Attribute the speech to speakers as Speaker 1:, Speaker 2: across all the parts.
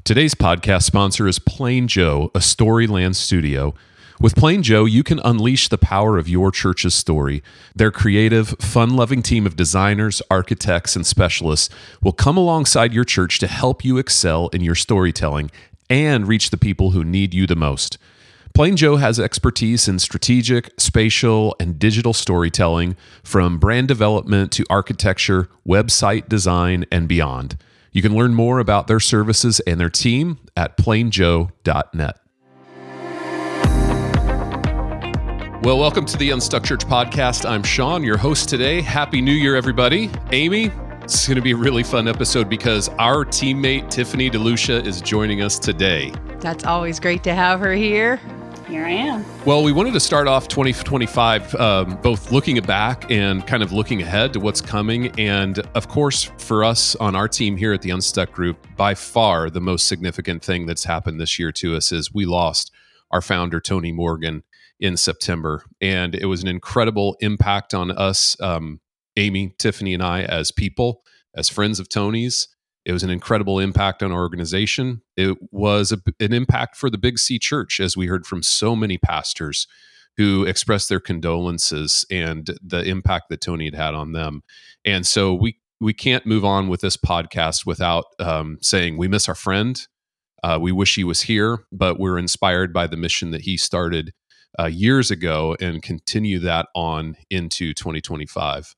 Speaker 1: Today's podcast sponsor is Plain Joe, a Storyland studio. With Plain Joe, you can unleash the power of your church's story. Their creative, fun-loving team of designers, architects, and specialists will come alongside your church to help you excel in your storytelling and reach the people who need you the most. Plain Joe has expertise in strategic, spatial, and digital storytelling, from brand development to architecture, website design, and beyond. You can learn more about their services and their team at plainjoe.net. Well, welcome to the Unstuck Church podcast. I'm Sean, your host today. Happy New Year, everybody. Amy, it's going to be a really fun episode because our teammate, Tiffany Deluccia, is joining us today.
Speaker 2: That's always great to have her here.
Speaker 3: Here I am.
Speaker 1: Well, we wanted to start off 2025, both looking back and kind of looking ahead to what's coming. And of course, for us on our team here at the Unstuck Group, by far the most significant thing that's happened this year to us is we lost our founder, Tony Morgan, in September. And it was an incredible impact on us, Amy, Tiffany, and I, as people, as friends of Tony's. It was an incredible impact on our organization. It was an impact for the Big C Church, as we heard from so many pastors who expressed their condolences and the impact that Tony had had on them. And so we can't move on with this podcast without saying we miss our friend. We wish he was here, but we're inspired by the mission that he started years ago and continue that on into 2025.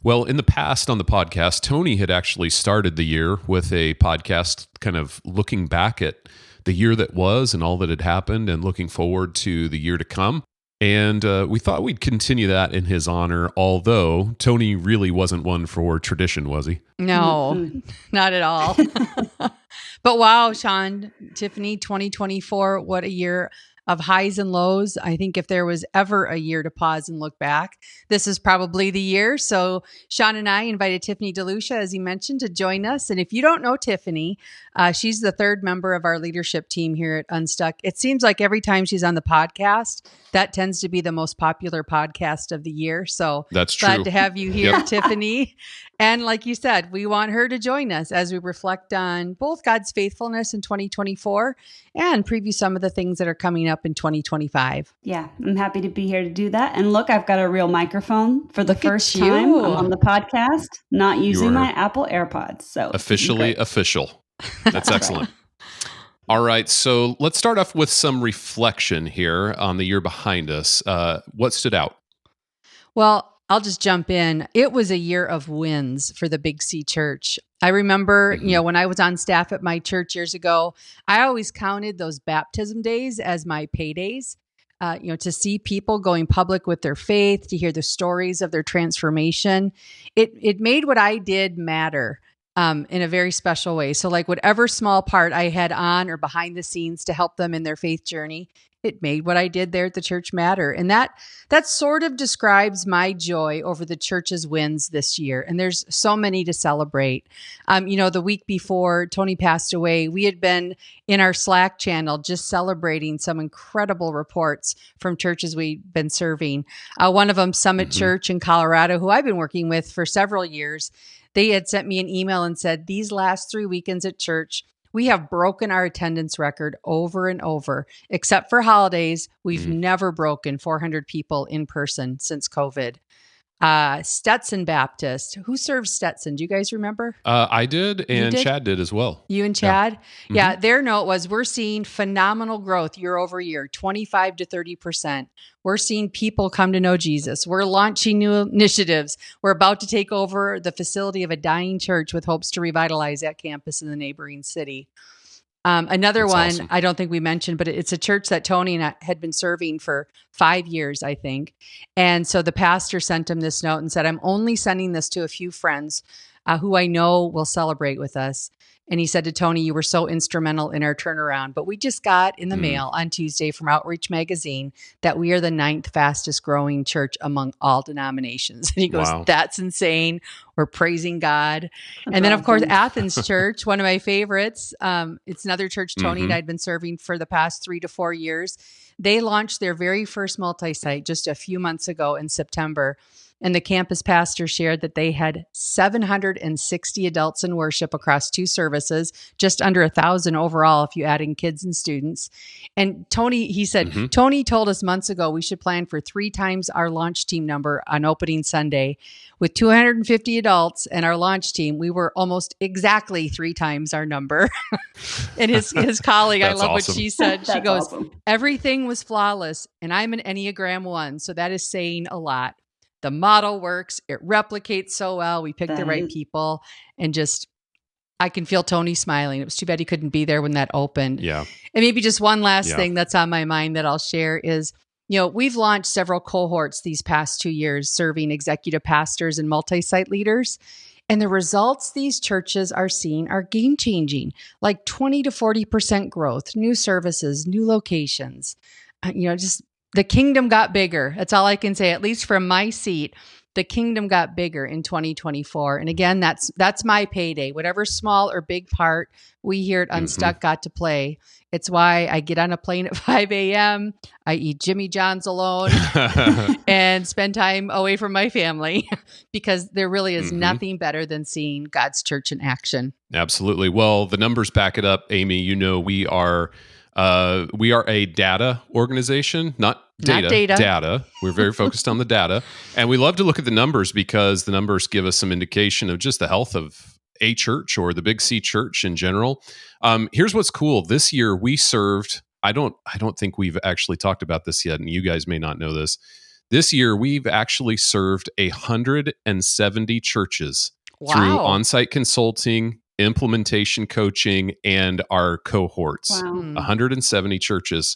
Speaker 1: Well, in the past on the podcast, Tony had actually started the year with a podcast kind of looking back at the year that was and all that had happened and looking forward to the year to come. And we thought we'd continue that in his honor, although Tony really wasn't one for tradition, was he?
Speaker 2: No, not at all. But wow, Sean, Tiffany, 2024, what a year of highs and lows. I think if there was ever a year to pause and look back, this is probably the year. So Sean and I invited Tiffany Deluccia, as he mentioned, to join us. And if you don't know Tiffany, she's the third member of our leadership team here at Unstuck. It seems like every time she's on the podcast, that tends to be the most popular podcast of the year. So
Speaker 1: that's true.
Speaker 2: Glad to have you here, Tiffany. And like you said, we want her to join us as we reflect on both God's faithfulness in 2024 and preview some of the things that are coming up in 2025.
Speaker 3: Yeah, I'm happy to be here to do that. And look, I've got a real microphone for the first time. I'm on the podcast, not using my Apple AirPods. So
Speaker 1: officially official. That's excellent. All right, so let's start off with some reflection here on the year behind us. What stood out?
Speaker 2: Well, I'll just jump in. It was a year of wins for the Big C Church. I remember, when I was on staff at my church years ago, I always counted those baptism days as my paydays. To see people going public with their faith, to hear the stories of their transformation. It made what I did matter in a very special way. So like whatever small part I had on or behind the scenes to help them in their faith journey, it made what I did there at the church matter. And that sort of describes my joy over the church's wins this year. And there's so many to celebrate. The week before Tony passed away, we had been in our Slack channel just celebrating some incredible reports from churches we've been serving. One of them, Summit Church in Colorado, who I've been working with for several years. They had sent me an email and said, these last 3 weekends at church, we have broken our attendance record over and over. Except for holidays, we've never broken 400 people in person since COVID. Stetson Baptist. Who serves Stetson? Do you guys remember?
Speaker 1: I did, and Chad did as well.
Speaker 2: You and Chad? Yeah, their note was, we're seeing phenomenal growth year over year, 25 to 30%. We're seeing people come to know Jesus. We're launching new initiatives. We're about to take over the facility of a dying church with hopes to revitalize that campus in the neighboring city. Another one, awesome. I don't think we mentioned, but it's a church that Tony and I had been serving for 5 years, I think. And so the pastor sent him this note and said, I'm only sending this to a few friends who I know will celebrate with us. And he said to Tony, you were so instrumental in our turnaround. But we just got in the mail on Tuesday from Outreach Magazine that we are the 9th fastest growing church among all denominations. And he goes, That's insane. We're praising God. And then, of course, Athens Church, one of my favorites. It's another church Tony and I had been serving for the past 3 to 4 years. They launched their very first multi-site just a few months ago in September. And the campus pastor shared that they had 760 adults in worship across 2 services, just under 1,000 overall if you add in kids and students. And Tony, he said, Tony told us months ago we should plan for 3 times our launch team number on opening Sunday. With 250 adults and our launch team, we were almost exactly 3 times our number. And his colleague, I love what she said. She goes, awesome. Everything was flawless, and I'm an Enneagram 1, so that is saying a lot. The model works. It replicates so well. We picked the right people, and just, I can feel Tony smiling. It was too bad he couldn't be there when that opened.
Speaker 1: Yeah.
Speaker 2: And maybe just one last thing that's on my mind that I'll share is, we've launched several cohorts these past 2 years serving executive pastors and multi-site leaders. And the results these churches are seeing are game-changing, like 20 to 40% growth, new services, new locations. Just the kingdom got bigger. That's all I can say, at least from my seat. The kingdom got bigger in 2024. And again, that's my payday. Whatever small or big part we here at Unstuck got to play. It's why I get on a plane at 5 a.m. I eat Jimmy John's alone and spend time away from my family, because there really is nothing better than seeing God's church in action.
Speaker 1: Absolutely. Well, the numbers back it up, Amy. We are a data organization, not data. We're very focused on the data. And we love to look at the numbers because the numbers give us some indication of just the health of a church or the Big C church in general. Here's what's cool. This year we served, I don't think we've actually talked about this yet, and you guys may not know this. This year we've actually served 170 churches through on-site consulting, implementation coaching, and our cohorts. 170 churches.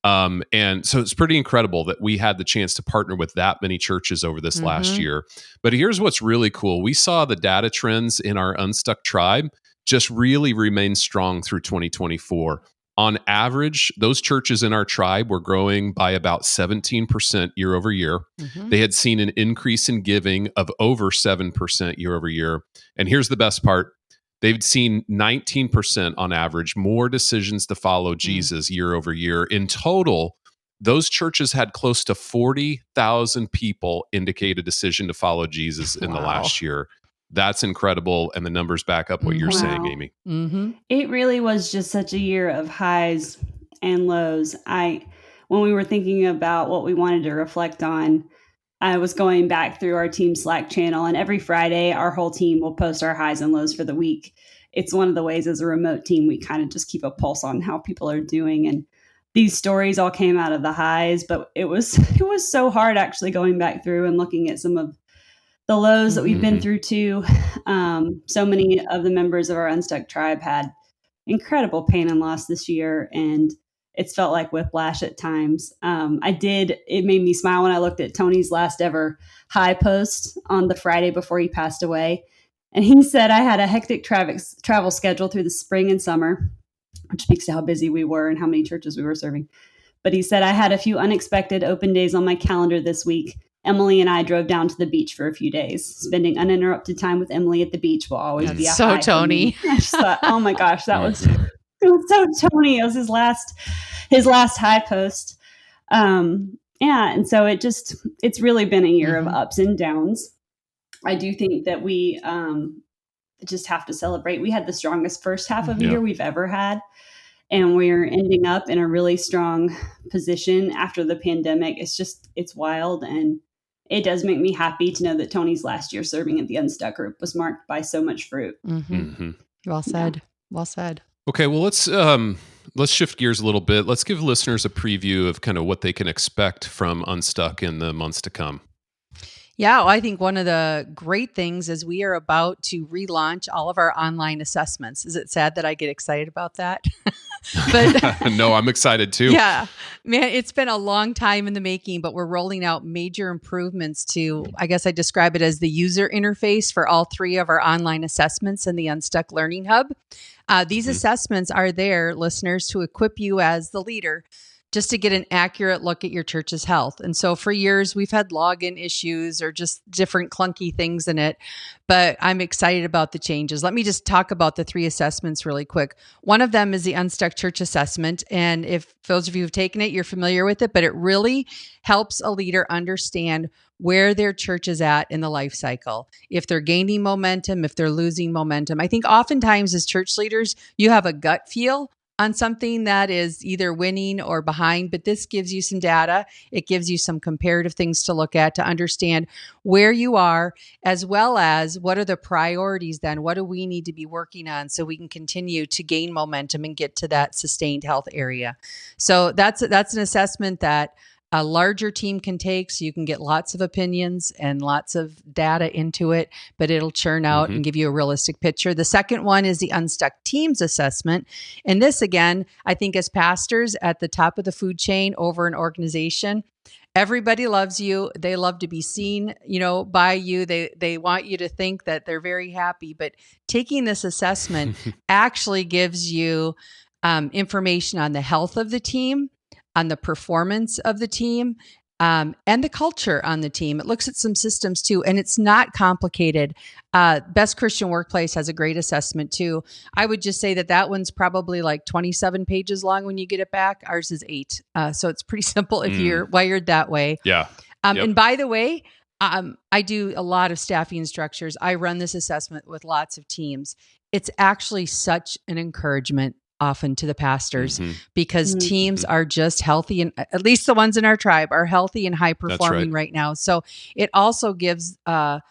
Speaker 1: And so it's pretty incredible that we had the chance to partner with that many churches over this last year. But here's what's really cool. We saw the data trends in our Unstuck tribe just really remain strong through 2024. On average, those churches in our tribe were growing by about 17% year over year. They had seen an increase in giving of over 7% year over year. And here's the best part. They've seen 19% on average more decisions to follow Jesus year over year. In total, those churches had close to 40,000 people indicate a decision to follow Jesus in the last year. That's incredible. And the numbers back up what you're saying, Amy.
Speaker 3: It really was just such a year of highs and lows. When we were thinking about what we wanted to reflect on, I was going back through our team Slack channel, and every Friday, our whole team will post our highs and lows for the week. It's one of the ways as a remote team, we kind of just keep a pulse on how people are doing. And these stories all came out of the highs, but it was so hard actually going back through and looking at some of the lows that we've been through too. So many of the members of our Unstuck tribe had incredible pain and loss this year, and it's felt like whiplash at times. It made me smile when I looked at Tony's last ever high post on the Friday before he passed away. And he said, I had a hectic travel schedule through the spring and summer, which speaks to how busy we were and how many churches we were serving. But he said, I had a few unexpected open days on my calendar this week. Emily and I drove down to the beach for a few days. Spending uninterrupted time with Emily at the beach will always be a
Speaker 2: so
Speaker 3: high.
Speaker 2: Tony.
Speaker 3: I just thought, oh my gosh, it was so Tony. It was his last high post. And so it's really been a year of ups and downs. I do think that we just have to celebrate. We had the strongest first half of the year we've ever had. And we're ending up in a really strong position after the pandemic. It's wild. And it does make me happy to know that Tony's last year serving at the Unstuck Group was marked by so much fruit.
Speaker 2: Well said. Well said.
Speaker 1: Okay, well, let's shift gears a little bit. Let's give listeners a preview of kind of what they can expect from Unstuck in the months to come.
Speaker 2: Yeah, well, I think one of the great things is we are about to relaunch all of our online assessments. Is it sad that I get excited about that? But
Speaker 1: no, I'm excited too.
Speaker 2: Yeah, man, it's been a long time in the making, but we're rolling out major improvements to, I guess I describe it as the user interface for all 3 of our online assessments in the Unstuck Learning Hub. These assessments are there, listeners, to equip you as the leader just to get an accurate look at your church's health. And so for years, we've had login issues or just different clunky things in it, but I'm excited about the changes. Let me just talk about the 3 assessments really quick. One of them is the Unstuck Church Assessment. And if those of you who've taken it, you're familiar with it, but it really helps a leader understand where their church is at in the life cycle. If they're gaining momentum, if they're losing momentum. I think oftentimes as church leaders, you have a gut feel on something that is either winning or behind, but this gives you some data. It gives you some comparative things to look at to understand where you are, as well as what are the priorities then? What do we need to be working on so we can continue to gain momentum and get to that sustained health area? So that's an assessment that a larger team can take, so you can get lots of opinions and lots of data into it, but it'll churn out and give you a realistic picture. The second one is the Unstuck Teams Assessment. And this, again, I think as pastors at the top of the food chain over an organization, everybody loves you. They love to be seen, by you. They want you to think that they're very happy, but taking this assessment actually gives you information on the health of the team, on the performance of the team, and the culture on the team. It looks at some systems too, and it's not complicated. Best Christian Workplace has a great assessment too. I would just say that one's probably like 27 pages long when you get it back. Ours is 8. So it's pretty simple if you're wired that way.
Speaker 1: Yeah.
Speaker 2: And by the way, I do a lot of staffing structures. I run this assessment with lots of teams. It's actually such an encouragement often to the pastors because teams are just healthy, and at least the ones in our tribe are healthy and high performing right now. So it also gives a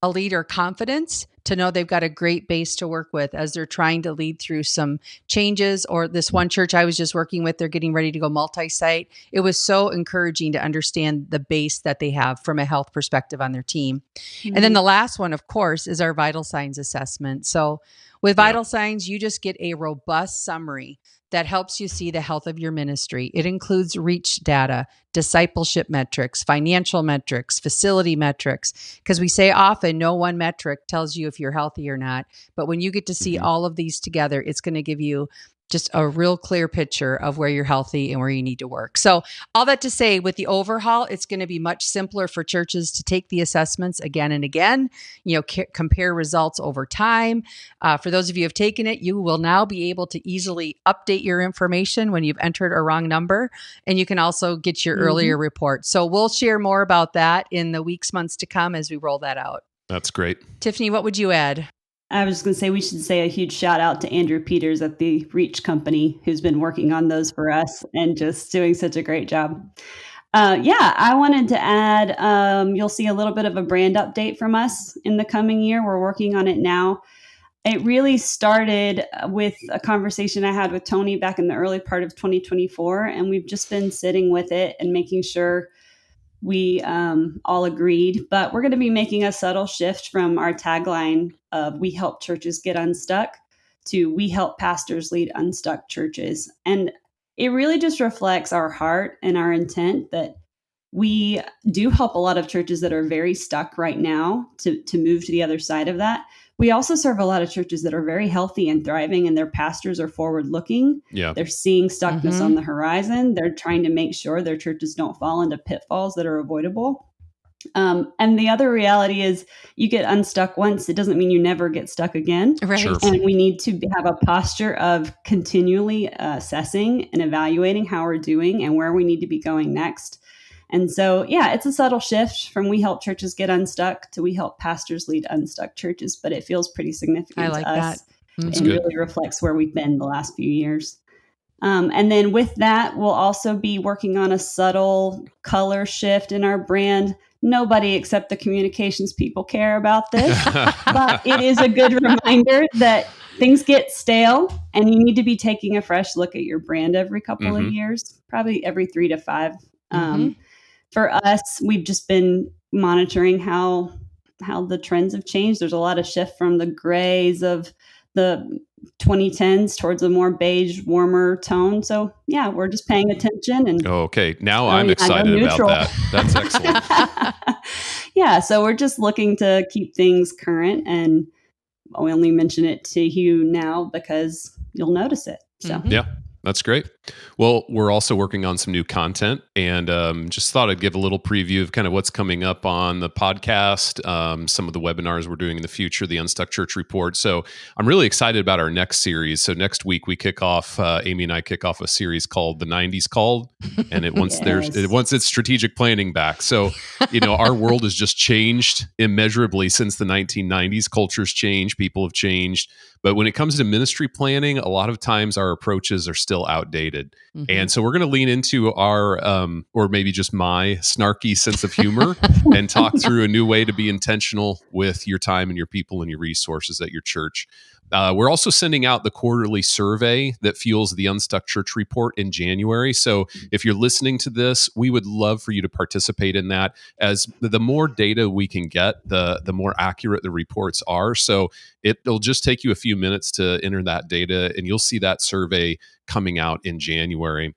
Speaker 2: leader confidence to know they've got a great base to work with as they're trying to lead through some changes. Or this one church I was just working with, they're getting ready to go multi-site. It was so encouraging to understand the base that they have from a health perspective on their team. And then the last one, of course, is our vital signs assessment. So with vital signs, you just get a robust summary that helps you see the health of your ministry. It includes reach data, discipleship metrics, financial metrics, facility metrics, because we say often no one metric tells you if you're healthy or not. But when you get to see all of these together, it's going to give you just a real clear picture of where you're healthy and where you need to work. So all that to say, with the overhaul, it's going to be much simpler for churches to take the assessments again and again, compare results over time. For those of you who have taken it, you will now be able to easily update your information when you've entered a wrong number, and you can also get your earlier report. So we'll share more about that in the weeks, months to come as we roll that out.
Speaker 1: That's great.
Speaker 2: Tiffany, what would you add?
Speaker 3: I was just going to say we should say a huge shout out to Andrew Peters at the Reach Company, who's been working on those for us and just doing such a great job. I wanted to add, you'll see a little bit of a brand update from us in the coming year. We're working on it now. It really started with a conversation I had with Tony back in the early part of 2024, and we've just been sitting with it and making sure we all agreed. But we're going to be making a subtle shift from our tagline of "We help churches get unstuck" to "We help pastors lead unstuck churches." And it really just reflects our heart and our intent that we do help a lot of churches that are very stuck right now to move to the other side of that. We also serve a lot of churches that are very healthy and thriving, and their pastors are forward looking. Yeah. They're seeing stuckness on the horizon. They're trying to make sure their churches don't fall into pitfalls that are avoidable. And the other reality is you get unstuck once, it doesn't mean you never get stuck again.
Speaker 2: Right. Sure.
Speaker 3: And we need to have a posture of continually assessing and evaluating how we're doing and where we need to be going next. And so, it's a subtle shift from "We help churches get unstuck" to "We help pastors lead unstuck churches," but it feels pretty significant to us. And really reflects where we've been the last few years. And then with that, we'll also be working on a subtle color shift in our brand. Nobody except the communications people care about this, but it is a good reminder that things get stale and you need to be taking a fresh look at your brand every couple of years, probably every 3 to 5. For us, we've just been monitoring how the trends have changed. There's a lot of shift from the grays of the 2010s towards a more beige, warmer tone. So we're just paying attention. And
Speaker 1: okay, now I'm excited about that. That's excellent.
Speaker 3: So we're just looking to keep things current, and we only mention it to you now because you'll notice it. So
Speaker 1: That's great. Well, we're also working on some new content, and just thought I'd give a little preview of kind of what's coming up on the podcast, some of the webinars we're doing in the future, the Unstuck Church Report. So I'm really excited about our next series. So next week we kick off, Amy and I kick off a series called The 90s Called, and it wants it wants its strategic planning back. So, our world has just changed immeasurably since the 1990s. Culture's changed, people have changed. But when it comes to ministry planning, a lot of times our approaches are still outdated. Mm-hmm. And so we're going to lean into our, or maybe just my snarky sense of humor and talk through a new way to be intentional with your time and your people and your resources at your church. We're also sending out the quarterly survey that fuels the Unstuck Church Report in January. So if you're listening to this, we would love for you to participate in that. As the more data we can get, the more accurate the reports are. So it'll just take you a few minutes to enter that data, and you'll see that survey coming out in January.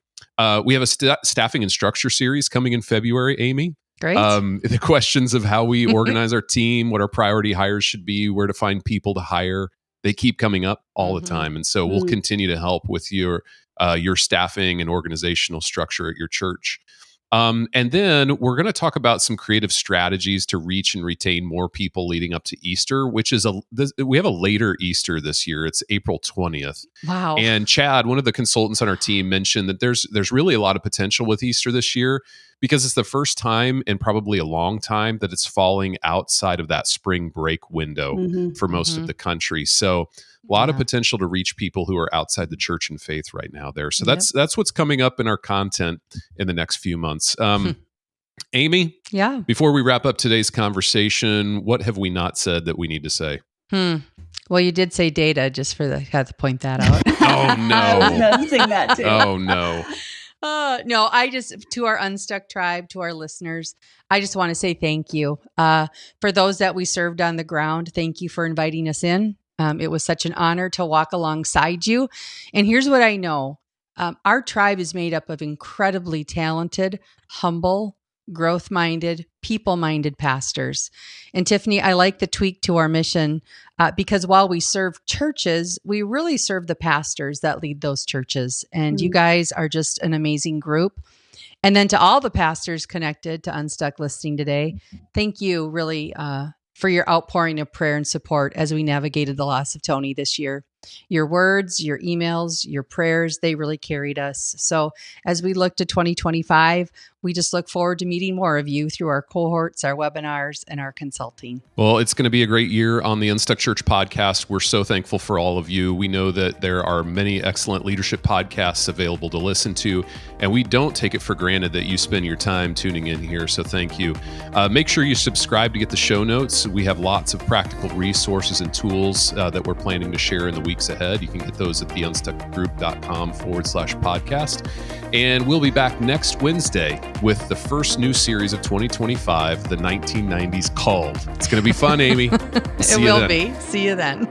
Speaker 1: We have a staffing and structure series coming in February, Amy.
Speaker 2: Great.
Speaker 1: The questions of how we organize our team, what our priority hires should be, where to find people to hire, they keep coming up all the time. And so we'll continue to help with your staffing and organizational structure at your church. And then we're going to talk about some creative strategies to reach and retain more people leading up to Easter, which is we have a later Easter this year. It's April 20th.
Speaker 2: Wow.
Speaker 1: And Chad, one of the consultants on our team, mentioned that there's really a lot of potential with Easter this year because it's the first time in probably a long time that it's falling outside of that spring break window for most of the country. So a lot of potential to reach people who are outside the church and faith right now there. So that's what's coming up in our content in the next few months. Amy?
Speaker 2: Yeah.
Speaker 1: Before we wrap up today's conversation, what have we not said that we need to say?
Speaker 2: Well, you did say data, just had to point that out.
Speaker 1: Oh, no.
Speaker 3: I was noticing that too.
Speaker 1: Oh, no.
Speaker 2: No, to our Unstuck tribe, to our listeners, I just want to say thank you. For those that we served on the ground, thank you for inviting us in. It was such an honor to walk alongside you. And here's what I know. Our tribe is made up of incredibly talented, humble, growth-minded, people-minded pastors. And Tiffany, I like the tweak to our mission because while we serve churches, we really serve the pastors that lead those churches. And you guys are just an amazing group. And then to all the pastors connected to Unstuck listening today, thank you really for your outpouring of prayer and support as we navigated the loss of Tony this year. Your words, your emails, your prayers, they really carried us. So as we look to 2025, we just look forward to meeting more of you through our cohorts, our webinars, and our consulting.
Speaker 1: Well, it's going to be a great year on the Unstuck Church podcast. We're so thankful for all of you. We know that there are many excellent leadership podcasts available to listen to, and we don't take it for granted that you spend your time tuning in here. So thank you. Make sure you subscribe to get the show notes. We have lots of practical resources and tools that we're planning to share in the weeks ahead. You can get those at theunstuckgroup.com/podcast. And we'll be back next Wednesday with the first new series of 2025, the 1990s Called. It's going to be fun, Amy.
Speaker 2: It will be. See you then.